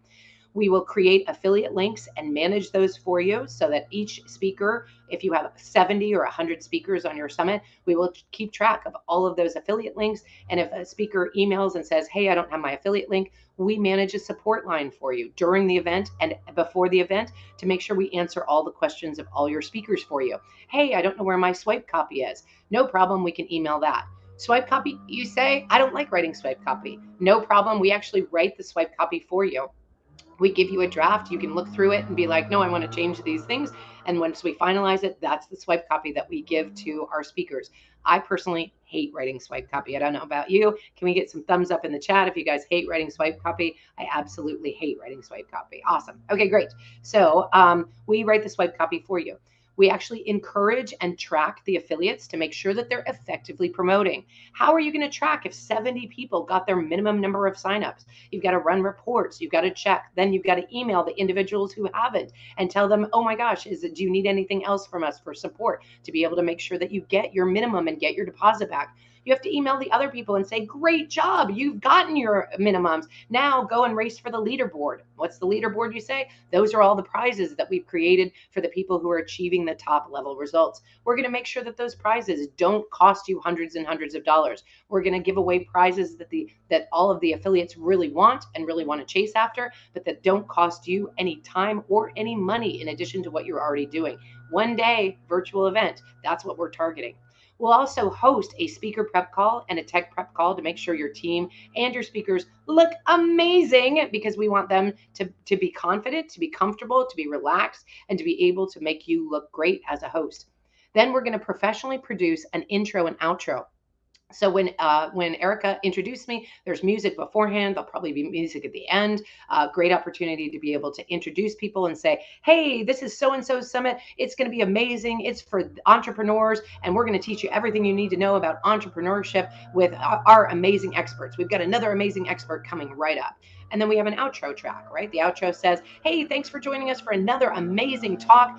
We will create affiliate links and manage those for you so that each speaker, if you have 70 or 100 speakers on your summit, we will keep track of all of those affiliate links. And if a speaker emails and says, hey, I don't have my affiliate link, we manage a support line for you during the event and before the event to make sure we answer all the questions of all your speakers for you. Hey, I don't know where my swipe copy is. No problem, we can email that. Swipe copy, you say, I don't like writing swipe copy. No problem, we actually write the swipe copy for you. We give you a draft. You can look through it and be like, no, I want to change these things. And once we finalize it, that's the swipe copy that we give to our speakers. I personally hate writing swipe copy. I don't know about you. Can we get some thumbs up in the chat if you guys hate writing swipe copy? I absolutely hate writing swipe copy. Awesome. Okay, great. So we write the swipe copy for you. We actually encourage and track the affiliates to make sure that they're effectively promoting. How are you going to track if 70 people got their minimum number of signups? You've got to run reports. You've got to check. Then you've got to email the individuals who haven't and tell them, oh my gosh, do you need anything else from us for support to be able to make sure that you get your minimum and get your deposit back? You have to email the other people and say, great job, you've gotten your minimums. Now go and race for the leaderboard. What's the leaderboard, you say? Those are all the prizes that we've created for the people who are achieving the top level results. We're going to make sure that those prizes don't cost you hundreds and hundreds of dollars. We're going to give away prizes that all of the affiliates really want and really want to chase after, but that don't cost you any time or any money in addition to what you're already doing. 1-day virtual event, that's what we're targeting. We'll also host a speaker prep call and a tech prep call to make sure your team and your speakers look amazing, because we want them to be confident, to be comfortable, to be relaxed, and to be able to make you look great as a host. Then we're going to professionally produce an intro and outro. So when Erica introduced me, there's music beforehand. There'll probably be music at the end. Great opportunity to be able to introduce people and say, hey, this is so-and-so summit. It's going to be amazing. It's for entrepreneurs, and we're going to teach you everything you need to know about entrepreneurship with our amazing experts. We've got another amazing expert coming right up. And then we have an outro track, right? The outro says, hey, thanks for joining us for another amazing talk.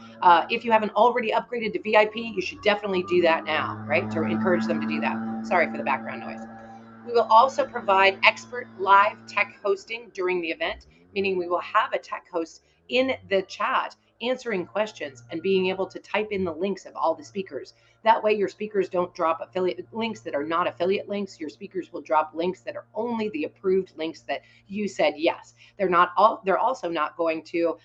If you haven't already upgraded to VIP, you should definitely do that now, right? To encourage them to do that. Sorry for the background noise. We will also provide expert live tech hosting during the event, meaning we will have a tech host in the chat answering questions and being able to type in the links of all the speakers. That way your speakers don't drop affiliate links that are not affiliate links. Your speakers will drop links that are only the approved links that you said yes. They're also not going to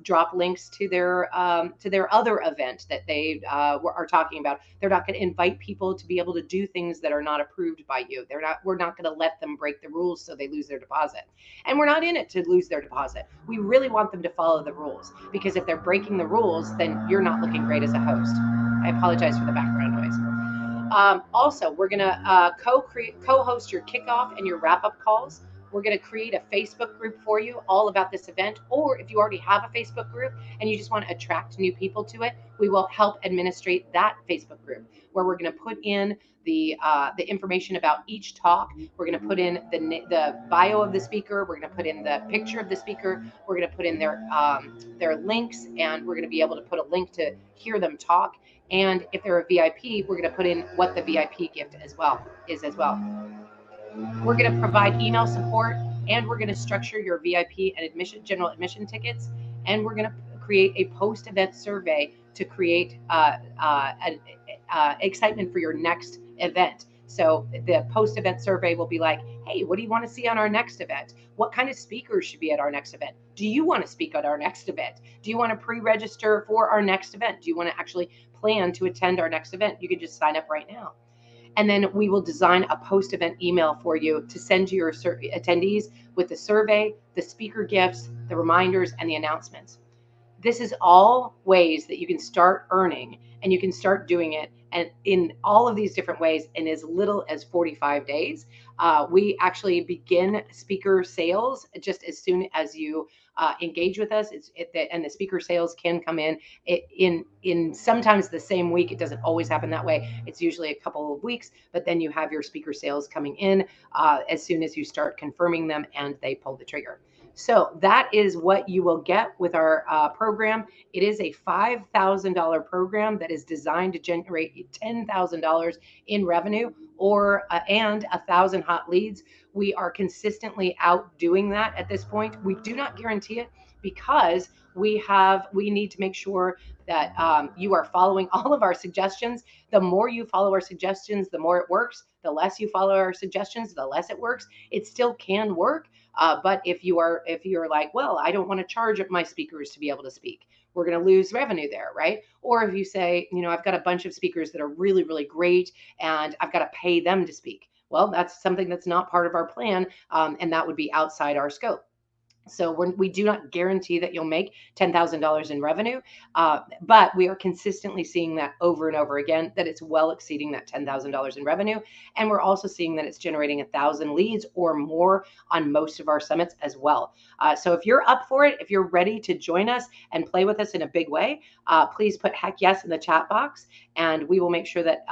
drop links to their other event that they are talking about. They're not going to invite people to be able to do things that are not approved by you. We're not going to let them break the rules so they lose their deposit. And we're not in it to lose their deposit. We really want them to follow the rules, because if they're breaking the rules, then you're not looking great as a host. I apologize for the background noise. Also, we're going to co-host your kickoff and your wrap-up calls. We're going to create a Facebook group for you all about this event. Or if you already have a Facebook group and you just want to attract new people to it, we will help administrate that Facebook group, where we're going to put in the information about each talk. We're going to put in the bio of the speaker. We're going to put in the picture of the speaker. We're going to put in their links, and we're going to be able to put a link to hear them talk. And if they're a VIP, we're going to put in what the VIP gift is as well. We're going to provide email support, and we're going to structure your VIP and general admission tickets, and we're going to create a post-event survey to create an excitement for your next event. So the post-event survey will be like, hey, what do you want to see on our next event? What kind of speakers should be at our next event? Do you want to speak at our next event? Do you want to pre-register for our next event? Do you want to actually plan to attend our next event? You can just sign up right now. And then we will design a post-event email for you to send to your attendees with the survey, the speaker gifts, the reminders, and the announcements. This is all ways that you can start earning, and you can start doing it, and in all of these different ways in as little as 45 days. We actually begin speaker sales just as soon as you engage with us. And the speaker sales can come in sometimes the same week. It doesn't always happen that way. It's usually a couple of weeks, but then you have your speaker sales coming in as soon as you start confirming them and they pull the trigger. So that is what you will get with our program. It is a $5,000 program that is designed to generate $10,000 in revenue and 1,000 hot leads. We are consistently outdoing that at this point. We do not guarantee it because we need to make sure that you are following all of our suggestions. The more you follow our suggestions, the more it works. The less you follow our suggestions, the less it works. It still can work. But if you're like, well, I don't want to charge my speakers to be able to speak, we're going to lose revenue there, right? Or if you say, I've got a bunch of speakers that are really, really great, and I've got to pay them to speak. Well, that's something that's not part of our plan, and that would be outside our scope. So we do not guarantee that you'll make $10,000 in revenue, but we are consistently seeing that over and over again, that it's well exceeding that $10,000 in revenue. And we're also seeing that it's generating 1,000 leads or more on most of our summits as well. So if you're up for it, if you're ready to join us and play with us in a big way, please put heck yes in the chat box, and we will make sure that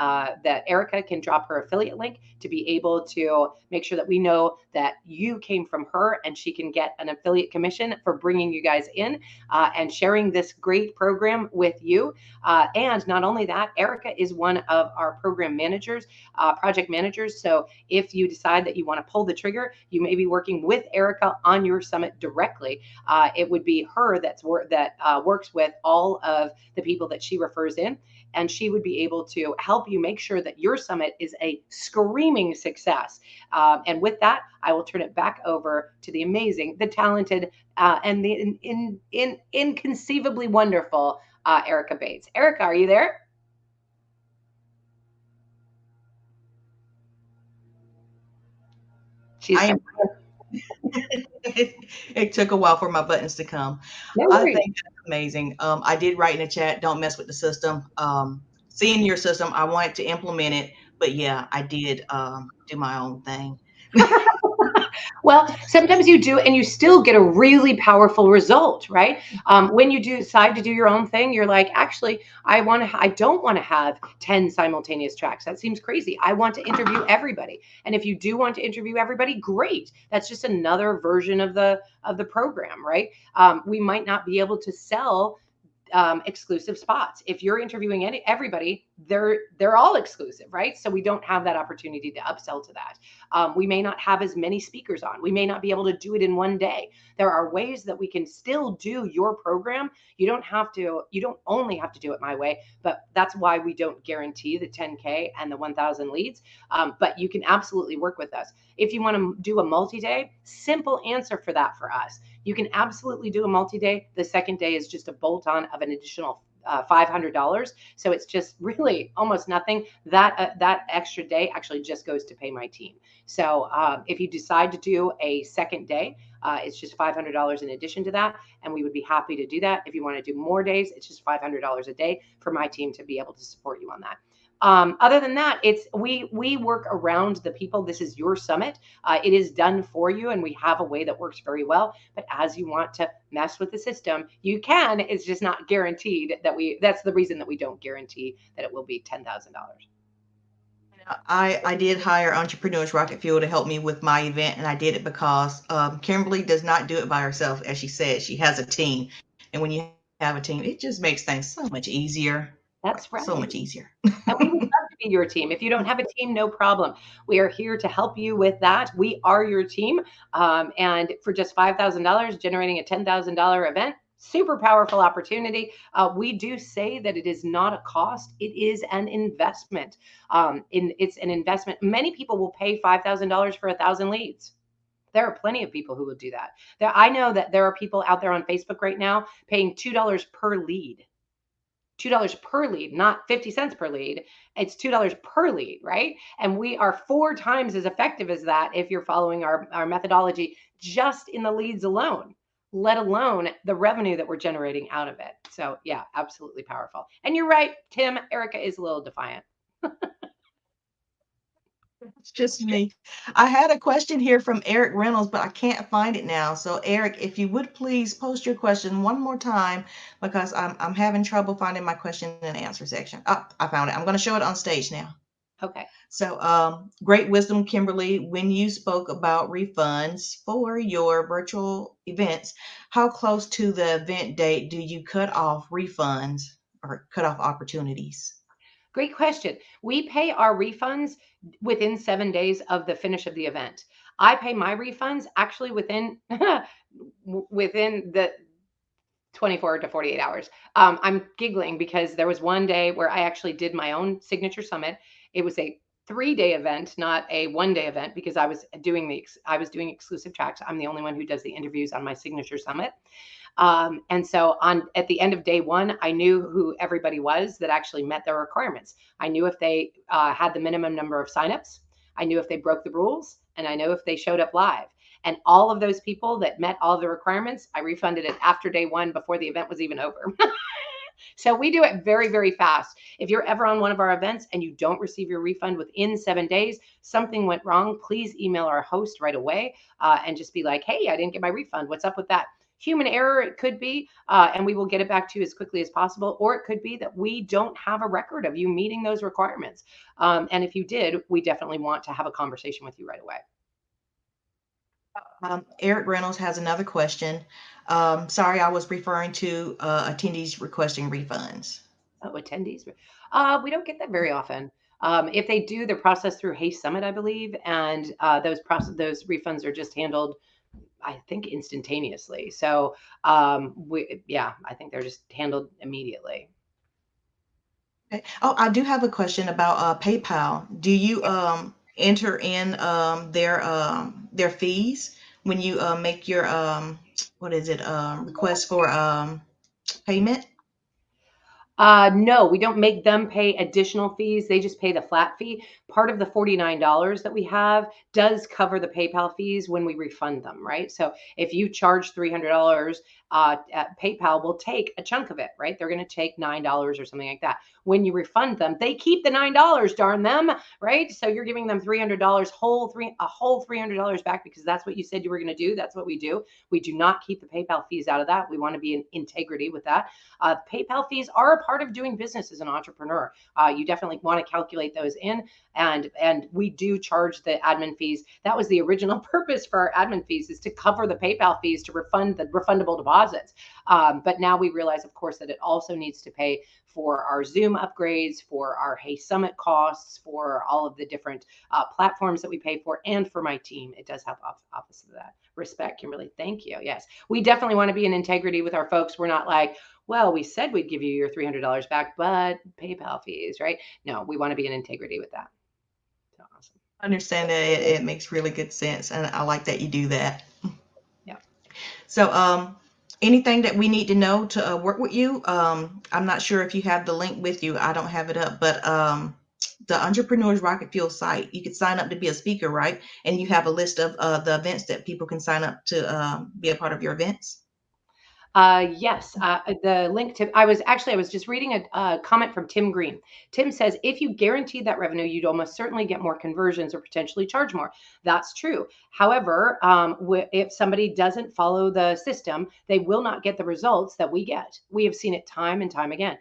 that Erica can drop her affiliate link to be able to make sure that we know that you came from her, and she can get an affiliate commission for bringing you guys in and sharing this great program with you. And not only that, Erica is one of our program managers, project managers. So if you decide that you want to pull the trigger, you may be working with Erica on your summit directly. It would be her that works with all of the people that she refers in, and she would be able to help you make sure that your summit is a screaming success. And with that, I will turn it back over to the amazing, the talented, and the inconceivably wonderful Erica Bates. Erica, are you there? I am. It took a while for my buttons to come. No I worries. think that's amazing. I did write in the chat, don't mess with the system. Seeing your system, I wanted to implement it, but yeah, I did do my own thing. Well, sometimes you do, and you still get a really powerful result, right? When you decide to do your own thing, you're like, actually, I don't want to have 10 simultaneous tracks. That seems crazy. I want to interview everybody. And if you do want to interview everybody, great. That's just another version of the program, right? We might not be able to sell exclusive spots. If you're interviewing everybody, they're all exclusive, right? So we don't have that opportunity to upsell to that. We may not have as many speakers on. We may not be able to do it in one day. There are ways that we can still do your program. You don't only have to do it my way, but that's why we don't guarantee the 10K and the 1,000 leads. But you can absolutely work with us. If you want to do a multi-day, simple answer for that for us. You can absolutely do a multi-day. The second day is just a bolt-on of an additional $500. So it's just really almost nothing. That extra day actually just goes to pay my team. So if you decide to do a second day, it's just $500 in addition to that, and we would be happy to do that. If you want to do more days, it's just $500 a day for my team to be able to support you on that. Other than that, it's we work around the people. This is your summit. It is done for you, and we have a way that works very well. But as you want to mess with the system, you can. It's just not guaranteed that we. That's the reason that we don't guarantee that it will be $10,000. I did hire Entrepreneurs Rocket Fuel to help me with my event, and I did it because Kimberly does not do it by herself. As she said, she has a team. And when you have a team, it just makes things so much easier. That's So right. much easier. And we would love to be your team. If you don't have a team, no problem. We are here to help you with that. We are your team. And for just $5,000, generating a $10,000 event, super powerful opportunity. We do say that it is not a cost, it is an investment. It's an investment. Many people will pay $5,000 for 1,000 leads. There are plenty of people who will do that. I know that there are people out there on Facebook right now paying $2 per lead. $2 per lead, not 50 cents per lead. It's $2 per lead, right? And we are 4 times as effective as that if you're following our methodology just in the leads alone, let alone the revenue that we're generating out of it. So, yeah, absolutely powerful. And you're right, Tim, Erica is a little defiant. It's just me. I had a question here from Eric Reynolds, but I can't find it now. So, Eric, if you would please post your question one more time because I'm having trouble finding my question and answer section. Oh, I found it. I'm going to show it on stage now. Okay. So, great wisdom, Kimberly. When you spoke about refunds for your virtual events, how close to the event date do you cut off refunds or cut off opportunities? Great question. We pay our refunds within 7 days of the finish of the event. I pay my refunds actually within within the 24 to 48 hours. I'm giggling because there was one day where I actually did my own signature summit. It was a 3-day event, not a 1-day event, because I was doing exclusive tracks. I'm the only one who does the interviews on my signature summit. And so on at the end of day one, I knew who everybody was that actually met their requirements. I knew if they had the minimum number of signups. I knew if they broke the rules, and I know if they showed up live. And all of those people that met all the requirements, I refunded it after day one before the event was even over. So we do it very, very fast. If you're ever on one of our events and you don't receive your refund within 7 days, something went wrong, please email our host right away and just be like, hey, I didn't get my refund. What's up with that? Human error, it could be, and we will get it back to you as quickly as possible. Or it could be that we don't have a record of you meeting those requirements. And if you did, we definitely want to have a conversation with you right away. Eric Reynolds has another question. Sorry, I was referring to attendees requesting refunds. Oh, attendees. We don't get that very often. If they do, they're processed through Hey Summit, I believe, and those refunds are just handled, I think, instantaneously. So, I think they're just handled immediately. Okay. Oh, I do have a question about PayPal. Do you enter in their fees when you make your what is it request for payment? No, we don't make them pay additional fees. They just pay the flat fee. Part of the $49 that we have does cover the PayPal fees when we refund them, right? So if you charge $300, PayPal will take a chunk of it, right? They're going to take $9 or something like that. When you refund them, they keep the $9, darn them, right? So you're giving them $300 a whole $300 back because that's what you said you were going to do. That's what we do. We do not keep the PayPal fees out of that. We want to be in integrity with that. PayPal fees are a part of doing business as an entrepreneur. You definitely want to calculate those in, and we do charge the admin fees. That was the original purpose for our admin fees, is to cover the PayPal fees to refund the refundable deposits. But now we realize, of course, that it also needs to pay for our Zoom upgrades, for our Hey Summit costs, for all of the different platforms that we pay for, and for my team. It does have opposite of that. Respect, Kimberly. Thank you. Yes, we definitely want to be in integrity with our folks. We're not like, well, we said we'd give you your $300 back, but PayPal fees, right? No, we want to be in integrity with that. So awesome. I understand that it makes really good sense, and I like that you do that. Yeah. So, anything that we need to know to work with you? I'm not sure if you have the link with you. I don't have it up, but the Entrepreneurs Rocket Fuel site, you could sign up to be a speaker, right? And you have a list of the events that people can sign up to be a part of your events. Yes, the link to I was just reading a comment from Tim Green. Tim says if you guarantee that revenue, you'd almost certainly get more conversions or potentially charge more. That's true. However, if somebody doesn't follow the system, they will not get the results that we get. We have seen it time and time again.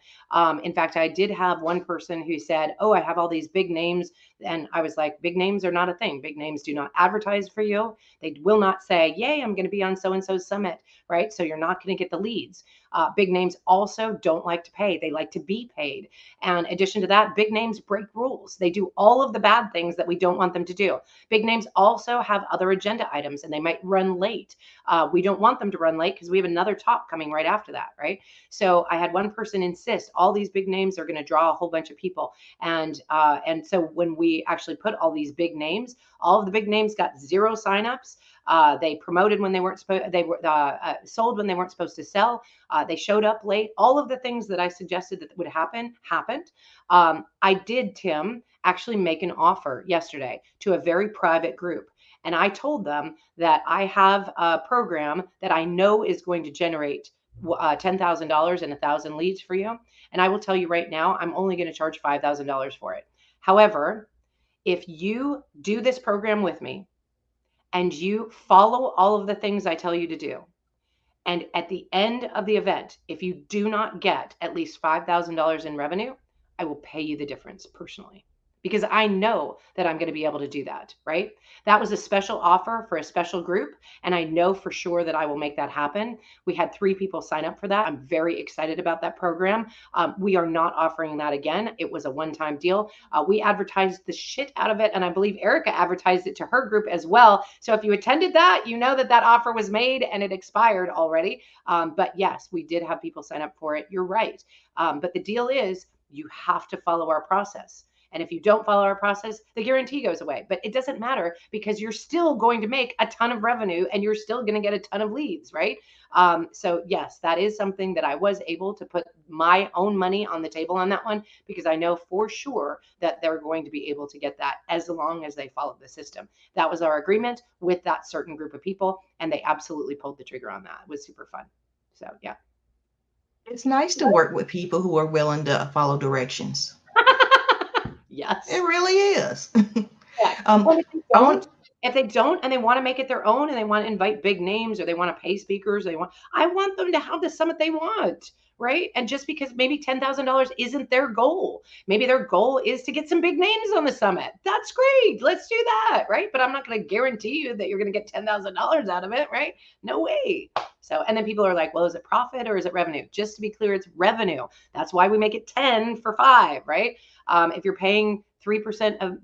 In fact, I did have one person who said, "Oh, I have all these big names," and I was like, "Big names are not a thing. Big names do not advertise for you. They will not say, 'Yay, I'm going to be on so and so's summit.'" Right? So you're not going to get the leads. Big names also don't like to pay. They like to be paid. And in addition to that, big names break rules. They do all of the bad things that we don't want them to do. Big names also have other agenda items and they might run late. We don't want them to run late because we have another talk coming right after that, right? So I had one person insist all these big names are going to draw a whole bunch of people. And so when we actually put all these big names, all of the big names got 0 signups. They promoted when they weren't supposed. They were sold when they weren't supposed to sell. They showed up late. All of the things that I suggested that would happen happened. I did, Tim, actually make an offer yesterday to a very private group. And I told them that I have a program that I know is going to generate $10,000 and 1,000 leads for you. And I will tell you right now, I'm only going to charge $5,000 for it. However, if you do this program with me, and you follow all of the things I tell you to do, and at the end of the event, if you do not get at least $5,000 in revenue, I will pay you the difference personally because I know that I'm going to be able to do that, right? That was a special offer for a special group, and I know for sure that I will make that happen. We had 3 people sign up for that. I'm very excited about that program. We are not offering that again. It was a one-time deal. We advertised the shit out of it, and I believe Erica advertised it to her group as well. So if you attended that, you know that that offer was made and it expired already. But yes, we did have people sign up for it. You're right. But the deal is you have to follow our process. And if you don't follow our process, the guarantee goes away. But it doesn't matter because you're still going to make a ton of revenue and you're still going to get a ton of leads, right? So yes, that is something that I was able to put my own money on the table on that one because I know for sure that they're going to be able to get that as long as they follow the system. That was our agreement with that certain group of people, and they absolutely pulled the trigger on that. It was super fun. So yeah. It's nice to work with people who are willing to follow directions. It Yes. really is. Yeah. um, And I want. if they don't and they want to make it their own and they want to invite big names or they want to pay speakers, I want them to have the summit they want, right? And just because maybe $10,000 isn't their goal, maybe their goal is to get some big names on the summit. That's great. Let's do that, right? But I'm not going to guarantee you that you're going to get $10,000 out of it, right? No way. So, and then people are like, well, is it profit or is it revenue? Just to be clear, it's revenue. That's why we make it 10 for 5, right? If you're paying 3% of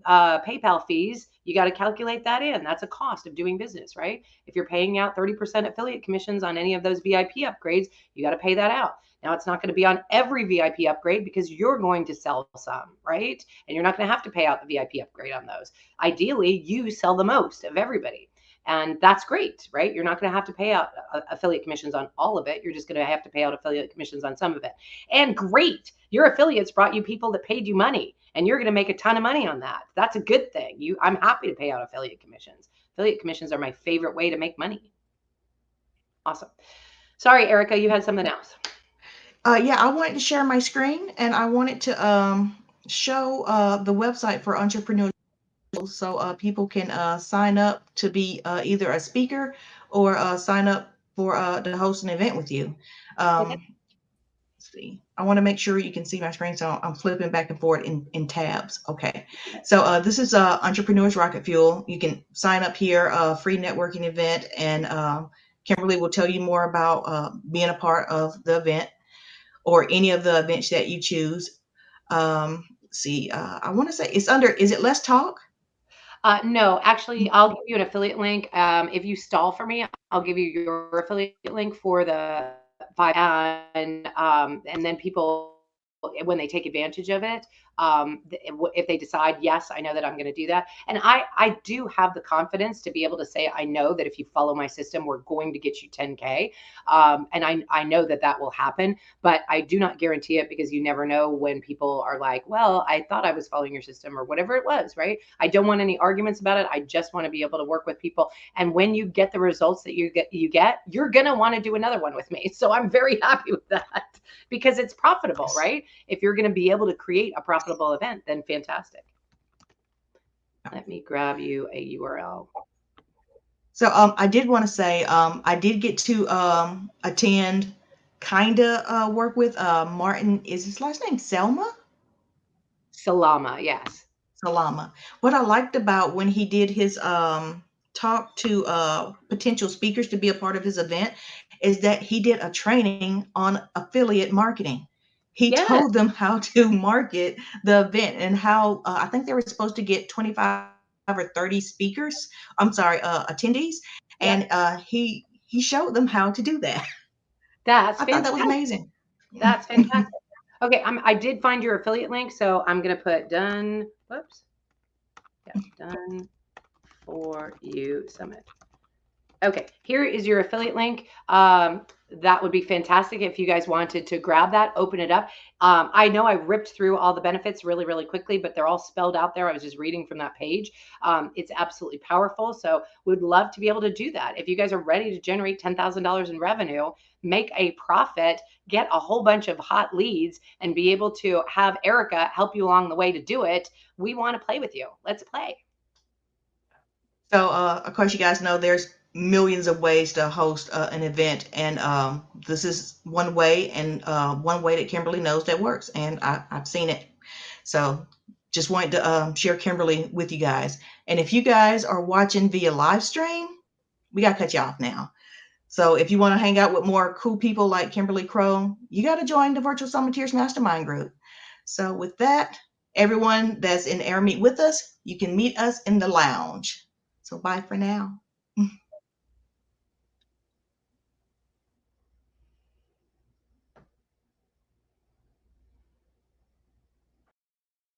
PayPal fees, you got to calculate that in. That's a cost of doing business, right? If you're paying out 30% affiliate commissions on any of those VIP upgrades, you got to pay that out. Now, it's not going to be on every VIP upgrade because you're going to sell some, right? And you're not going to have to pay out the VIP upgrade on those. Ideally, you sell the most of everybody. And that's great, right? You're not going to have to pay out affiliate commissions on all of it. You're just going to have to pay out affiliate commissions on some of it. And great, your affiliates brought you people that paid you money, and you're going to make a ton of money on that. That's a good thing. I'm happy to pay out affiliate commissions. Affiliate commissions are my favorite way to make money. Awesome. Sorry, Erica, you had something else. Yeah, I wanted to share my screen and I wanted to show the website for entrepreneurs so people can sign up to be either a speaker or sign up for to host an event with you. Okay. Let's see. I want to make sure you can see my screen, so I'm flipping back and forth in tabs. Okay. So this is Entrepreneurs Rocket Fuel. You can sign up here, free networking event, and Kimberly will tell you more about being a part of the event or any of the events that you choose. Let's see, I want to say it's under, is it Let's Talk? No, actually, I'll give you an affiliate link. If you stall for me, I'll give you your affiliate link for the 5, and then people when they take advantage of it, if they decide, yes, I know that I'm going to do that. And I do have the confidence to be able to say, I know that if you follow my system, we're going to get you 10K. And I know that that will happen, but I do not guarantee it, because you never know when people are like, well, I thought I was following your system, or whatever it was, right? I don't want any arguments about it. I just want to be able to work with people. And when you get the results that you're going to want to do another one with me. So I'm very happy with that, because it's profitable, right? If you're going to be able to create a profitable event, then fantastic. Let me grab you a URL. So I did want to say I did get to attend, kind of work with Martin. Is his last name Selma? Salama, yes. Salama. What I liked about when he did his talk to potential speakers to be a part of his event is that he did a training on affiliate marketing. He Yes. told them how to market the event and how I think they were supposed to get 25 or 30 speakers. I'm sorry, attendees, and Yep. he showed them how to do that. That's I thought that was fantastic. amazing. That's fantastic. Okay, I did find your affiliate link, so I'm gonna put done. Whoops. Yeah, done for you summit. Okay, here is your affiliate link. That would be fantastic if you guys wanted to grab that, open it up. I know I ripped through all the benefits really, really quickly, but they're all spelled out there. I was just reading from that page. It's absolutely powerful. So we'd love to be able to do that. If you guys are ready to generate $10,000 in revenue, make a profit, get a whole bunch of hot leads, and be able to have Erica help you along the way to do it, we want to play with you. Let's play. So, of course, you guys know there's millions of ways to host an event, and this is one way, and one way that Kimberly knows that works, and I've seen it. So, just wanted to share Kimberly with you guys. And if you guys are watching via live stream, we got to cut you off now. So, if you want to hang out with more cool people like Kimberly Crowe, you got to join the Virtual Summiteers Mastermind group. So, with that, everyone that's in Air Meet with us, you can meet us in the lounge. So bye for now.